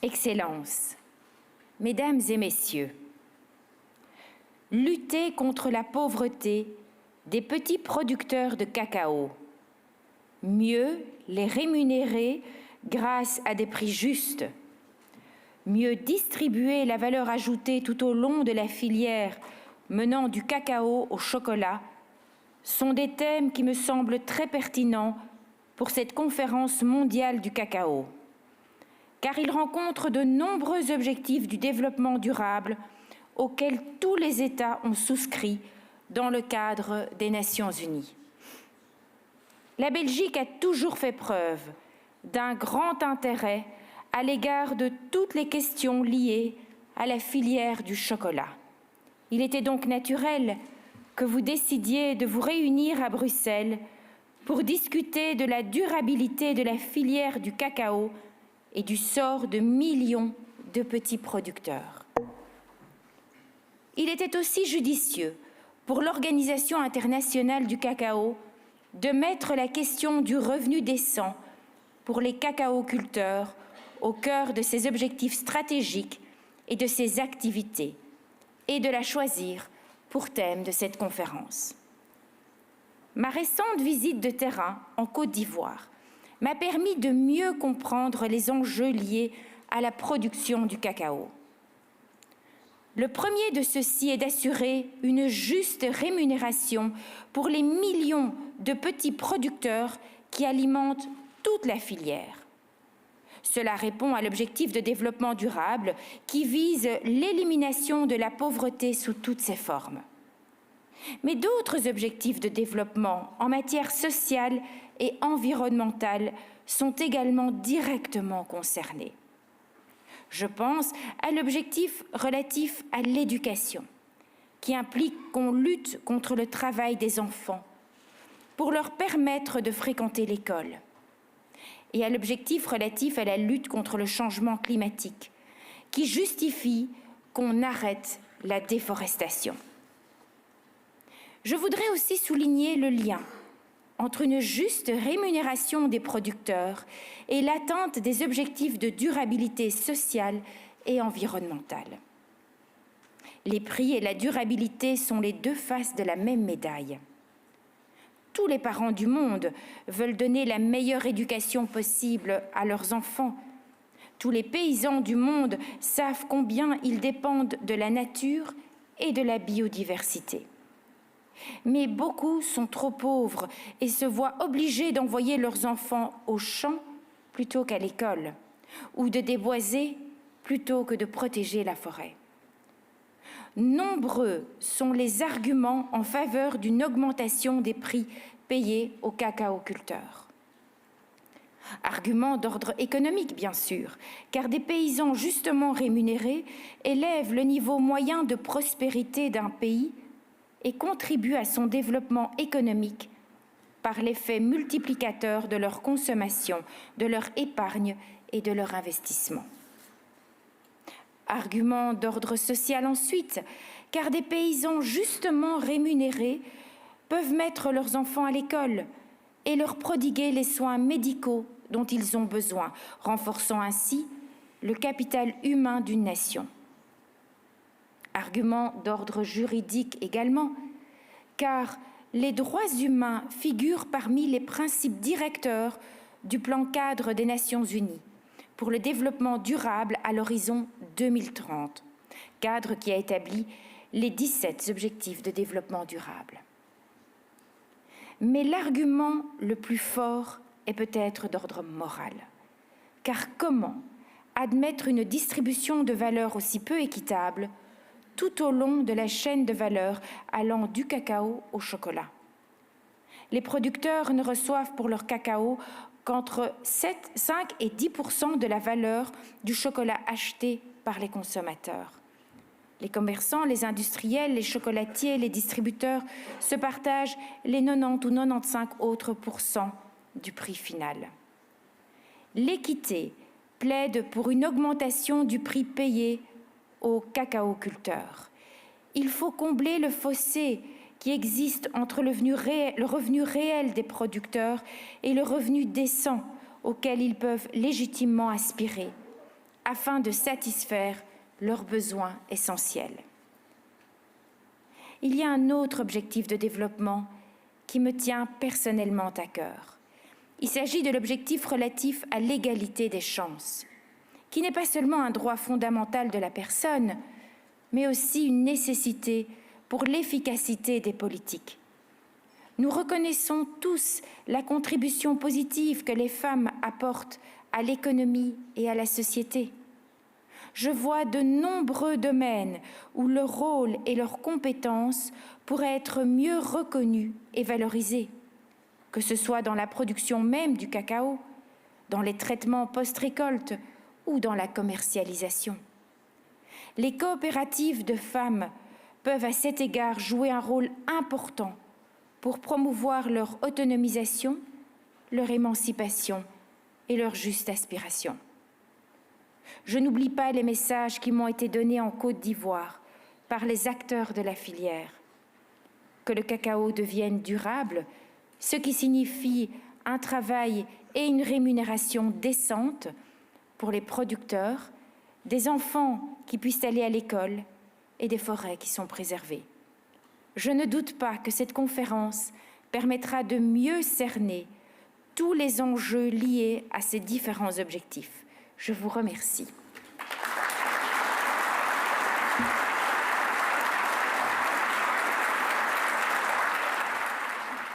Excellences, Mesdames et Messieurs, lutter contre la pauvreté des petits producteurs de cacao, mieux les rémunérer grâce à des prix justes, mieux distribuer la valeur ajoutée tout au long de la filière menant du cacao au chocolat, sont des thèmes qui me semblent très pertinents pour cette conférence mondiale du cacao, car ils rencontrent de nombreux objectifs du développement durable auxquels tous les États ont souscrit dans le cadre des Nations Unies. La Belgique a toujours fait preuve d'un grand intérêt à l'égard de toutes les questions liées à la filière du chocolat. Il était donc naturel que vous décidiez de vous réunir à Bruxelles pour discuter de la durabilité de la filière du cacao et du sort de millions de petits producteurs. Il était aussi judicieux pour l'Organisation internationale du cacao de mettre la question du revenu décent pour les cacaoculteurs au cœur de ses objectifs stratégiques et de ses activités, et de la choisir pour thème de cette conférence. Ma récente visite de terrain en Côte d'Ivoire m'a permis de mieux comprendre les enjeux liés à la production du cacao. Le premier de ceux-ci est d'assurer une juste rémunération pour les millions de petits producteurs qui alimentent toute la filière. Cela répond à l'objectif de développement durable qui vise l'élimination de la pauvreté sous toutes ses formes. Mais d'autres objectifs de développement en matière sociale et environnementale sont également directement concernés. Je pense à l'objectif relatif à l'éducation, qui implique qu'on lutte contre le travail des enfants pour leur permettre de fréquenter l'école, et à l'objectif relatif à la lutte contre le changement climatique, qui justifie qu'on arrête la déforestation. Je voudrais aussi souligner le lien entre une juste rémunération des producteurs et l'atteinte des objectifs de durabilité sociale et environnementale. Les prix et la durabilité sont les deux faces de la même médaille. Tous les parents du monde veulent donner la meilleure éducation possible à leurs enfants. Tous les paysans du monde savent combien ils dépendent de la nature et de la biodiversité. Mais beaucoup sont trop pauvres et se voient obligés d'envoyer leurs enfants au champ plutôt qu'à l'école, ou de déboiser plutôt que de protéger la forêt. Nombreux sont les arguments en faveur d'une augmentation des prix payés aux cacaoculteurs. Arguments d'ordre économique, bien sûr, car des paysans justement rémunérés élèvent le niveau moyen de prospérité d'un pays et contribuent à son développement économique par l'effet multiplicateur de leur consommation, de leur épargne et de leur investissement. Argument d'ordre social ensuite, car des paysans justement rémunérés peuvent mettre leurs enfants à l'école et leur prodiguer les soins médicaux dont ils ont besoin, renforçant ainsi le capital humain d'une nation. Argument d'ordre juridique également, car les droits humains figurent parmi les principes directeurs du plan cadre des Nations Unies pour le développement durable à l'horizon 2030, cadre qui a établi les 17 objectifs de développement durable. Mais l'argument le plus fort est peut-être d'ordre moral, car comment admettre une distribution de valeur aussi peu équitable tout au long de la chaîne de valeur allant du cacao au chocolat? Les producteurs ne reçoivent pour leur cacao qu'entre 5 et 10% de la valeur du chocolat acheté par les consommateurs. Les commerçants, les industriels, les chocolatiers, les distributeurs se partagent les 90 ou 95 autres pourcents du prix final. L'équité plaide pour une augmentation du prix payé aux cacaoculteurs. Il faut combler le fossé qui existe entre le revenu réel des producteurs et le revenu décent auquel ils peuvent légitimement aspirer, afin de satisfaire leurs besoins essentiels. Il y a un autre objectif de développement qui me tient personnellement à cœur. Il s'agit de l'objectif relatif à l'égalité des chances, qui n'est pas seulement un droit fondamental de la personne, mais aussi une nécessité pour l'efficacité des politiques. Nous reconnaissons tous la contribution positive que les femmes apportent à l'économie et à la société. Je vois de nombreux domaines où leur rôle et leurs compétences pourraient être mieux reconnus et valorisés, que ce soit dans la production même du cacao, dans les traitements post-récolte ou dans la commercialisation. Les coopératives de femmes peuvent à cet égard jouer un rôle important pour promouvoir leur autonomisation, leur émancipation et leur juste aspiration. Je n'oublie pas les messages qui m'ont été donnés en Côte d'Ivoire par les acteurs de la filière. Que le cacao devienne durable, ce qui signifie un travail et une rémunération décente pour les producteurs, des enfants qui puissent aller à l'école et des forêts qui sont préservées. Je ne doute pas que cette conférence permettra de mieux cerner tous les enjeux liés à ces différents objectifs. Je vous remercie.